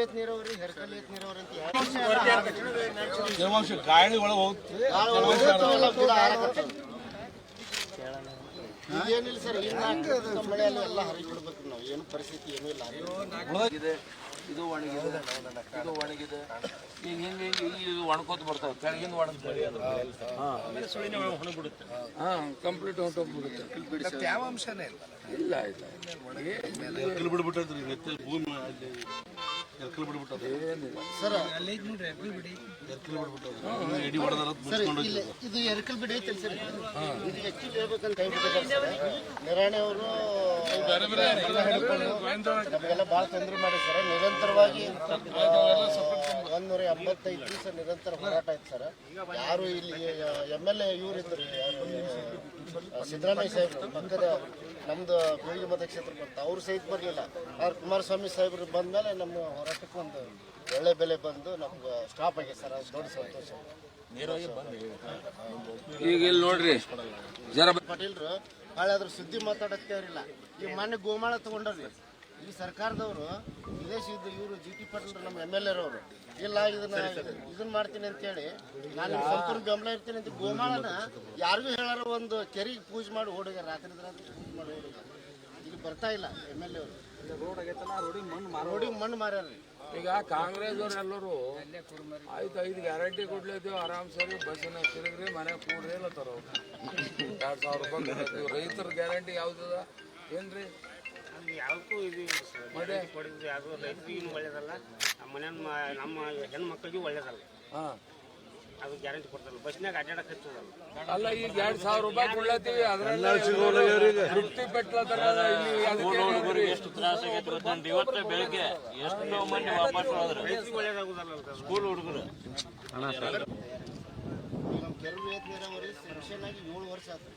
ಏತ್ ನೀರಾವರಿ ಹೆರ್ಕಲ್ ಏತ್ ನೀರಾವರಿ ಅಂತ ತೇವಾಂಶ ಗಾಳಿ ಒಳಗೆ ಹೋಗ್ತದೆ. ಏನಿಲ್ಲ ಸರ್, ಮಳೆಯಲ್ಲಿ ಎಲ್ಲ ಹರಿದು ಬಿಡ್ಬೇಕು ನಾವು. ಏನು ಪರಿಸ್ಥಿತಿ ಏನೂ ಇಲ್ಲ. ಇದು ಒಣಗಿದೆ, ಇದು ಒಣಗಿದೆ. ಈಗ ಹಿಂಗೆ ಈಗ ಒಣಕೋತ ಬರ್ತಾವೆ, ಕೆಳಗಿಂದ ಒಣಗ್ತದೆ. ಕಂಪ್ಲೀಟ್ ಹೊಂಟೋಗ್ಬಿಡುತ್ತೆ. ತೇವಾಂಶನೇ ಇಲ್ಲ ಇಲ್ಲ ಎರ್ಕಲ್ ಬಿಡ್ಬಿಟ್ಟದ್ರಿ, ಭೂಮಿ ಅಲ್ಲಿ ಎರ್ಕಲ್ ಬಿಡ್ಬಿಟ್ಟದ ಸರ್. ಎರ್ಕಲ್ ಬಿಡ್ಬಿಟ್ಟದ ಎಡಿ ಹೊಡೆದಾರ ಮುಚ್ಕೊಂಡು. ಇದು ಎರ್ಕಲ್ ಬಿಡಿ ಐತಲ್ಲ ಸರ್, ಇದು ಆಕ್ಚುಲಿ ಹೇಳ್ಬೇಕಂತ ಹೇಳ್ಬಿಟ್ಟಿದ್ದಾರೆ ನಿರಾಣಿ ಅವರು. ನಮಗೆಲ್ಲ ಭಾಳ ತೊಂದರೆ ಮಾಡಿ ಸರ್. ನಿರಂತರವಾಗಿ 175 ದಿವಸ ನಿರಂತರ ಹೋರಾಟ ಆಯ್ತು ಸರ್. ಯಾರು ಇಲ್ಲಿ MLA ಇವ್ರು ಇದ್ರು, ಸಿದ್ದರಾಮಯ್ಯ ಸಾಹೇಬ್ರು ಪಕ್ಕದ ನಮ್ದು ಬೀಳಿಗೆ ಮತಕ್ಷೇತ್ರ ಬಂತು, ಅವ್ರು ಸಹಿತ ಬರಲಿಲ್ಲ. ಆದ್ರೆ ಕುಮಾರಸ್ವಾಮಿ ಸಾಹೇಬ್ರು ಬಂದಮೇಲೆ ನಮ್ಮ ಹೋರಾಟಕ್ಕೆ ಒಂದು ಒಳ್ಳೆ ಬೆಲೆ ಬಂದು ನಮ್ಗೆ ಸ್ಟಾಪ್ ಆಗಿದೆ ಸರ್. ಅದು ದೊಡ್ಡ ಸಂತೋಷ. ಈಗ ಇಲ್ಲಿ ನೋಡ್ರಿ, ಜರ ಪಾಟೀಲ್ರು ಭಾಳ ಅದ್ರ ಸುದ್ದಿ ಮಾತಾಡಕ್ಕೆ ಅವರಿಲ್ಲ. ಈಗ ಮೊನ್ನೆ ಗೋಮಾಳ ತಗೊಂಡ್ರಿ ಈ ಸರ್ಕಾರದವರು, ವಿದೇಶಿದ್ದು ಇವರು GT ಪಾಟೀಲ್ರು ನಮ್ಮ MLA ರವರು ಇಲ್ಲ ಇದನ್ನ ಮಾಡ್ತೀನಿ ಅಂತೇಳಿ ನಾನು ಸಂಪೂರ್ಣ ಬೆಂಬಲ ಇರ್ತೀನಿ ಅಂತ ಗೋಮಾಳನ ಯಾರಿಗೂ ಹೇಳಾರ ಒಂದು ಕೆರೆಗೆ ಪೂಜೆ ಮಾಡಿ ಓಡಿಗಾರ, ರಾತ್ರಿ ಪೂಜೆ ಮಾಡಿ ಓಡಿಗಾರ. ಇಲ್ಲಿ ಬರ್ತಾ ಇಲ್ಲ MLA ಅವರು. ರೋಡಿಗೆ ಮಣ್ಣು ಮಾರ್ಯಾರ್ರಿ. ಈಗ ಕಾಂಗ್ರೆಸ್ ಅವ್ರು ಎಲ್ಲರೂ ಆಯ್ತು 5 ಗ್ಯಾರಂಟಿ ಕೊಡ್ಲಿದ್ದೀವಿ, ಆರಾಮ್ ಸರಿ ಬಸ್ಸಿನ ತಿರುಗ್ರಿ, ಮನೆ ಕೂಡ್ರಿ ಇಲ್ಲತ್ತಾರ. 2,000 ರೂಪಾಯಿ ರೈತರ ಗ್ಯಾರಂಟಿ ಯಾವ್ದದ ಏನ್ರಿ? ಯಾವಕ್ಕೂ ಇದು ಕೊಡಿದ್ರು ಯಾವುದು ರೈತರಿಗೂ ಒಳ್ಳೇದಲ್ಲ, ನಮ್ಮ ಹೆಣ್ಮಕ್ಳಿಗೂ ಒಳ್ಳೇದಲ್ಲ. ಅದು ಗ್ಯಾರಂಟಿ ಕೊಡ್ತಾರಲ್ಲ, ಬಸ್ನಾಗ ಅಡ್ಡಾಡಕ್ ಹಚ್ಚೋದಲ್ಲ. ಅಲ್ಲ, ಈಗ 2,000 ರೂಪಾಯಿ ಕೊಡ್ಲತ್ತೀವಿ, ಅದ್ರಲ್ಲಿ ತೃಪ್ತಿ ಪೆಟ್ಲತ್ತಾರ. ಎಷ್ಟು ತ್ರಾಸ ಆಗೈತೆ ಇವತ್ತ ಬೆಳಿಗ್ಗೆ ಎಷ್ಟೋ ಮಂದಿ ವಾಪಸ್ ಹೋದ್ರು. ರೈತರಿಗೆ ಒಳ್ಳೇದಾಗುದಲ್ಲ ಸ್ಕೂಲ್ ಹುಡುಗರು. ನಮ್ಮ ಕೆರೆ ನೀರಾವರಿ ಸೆಕ್ಷನ್ ಆಗಿ 7 ವರ್ಷ ಆಯ್ತು.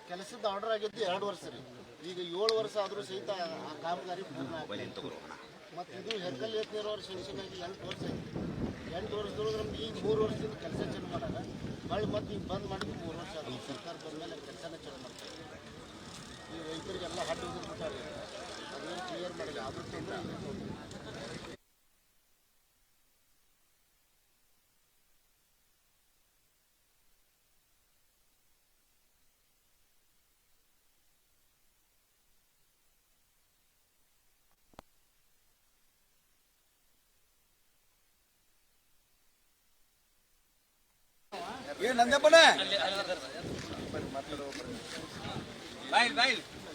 ಕೆಲಸದ ಆರ್ಡರ್ ಆಗಿದ್ದು 2 ವರ್ಷ ರೀ. ಈಗ 7 ವರ್ಷ ಆದರೂ ಸಹಿತ ಆ ಕಾಮಗಾರಿ ಪೂರ್ಣ ಆಗಿಲ್ಲ. ಮತ್ತು ಇದು ಹೆರ್ಕಲ್ ಏತ್ ನೀರಾವರಿ ಸೆಕ್ಷನ್ ಆಗಿ 8 ವರ್ಷ ಆಯ್ತು. 8 ವರ್ಷದೊಳಗೆ ನಮ್ಗೆ ಈಗ 3 ವರ್ಷದಿಂದ ಕೆಲಸ ಚಾಲು ಮಾಡಾಗ ಹೊಳ್ಳಿ ಮತ್ತೆ ಈಗ ಬಂದ್ ಮಾಡಿದ್ದು 3 ವರ್ಷ ಆಗಿದೆ. ಸರ್ಕಾರ ಬಂದಮೇಲೆ ಕೆಲಸನೇ ಚಾಲು ಮಾಡ್ತಾರೆ. ಈ ರೈತರಿಗೆಲ್ಲ ಹಡ್ಡು ಬಿಟ್ಟಾರೆ, ಅದೇನು ಕ್ಲಿಯರ್ ಮಾಡಿಲ್ಲ. ಅದ್ರ ತೊಂದರೆ ನಂದಪ್ಪನೇ ಬಾಯ್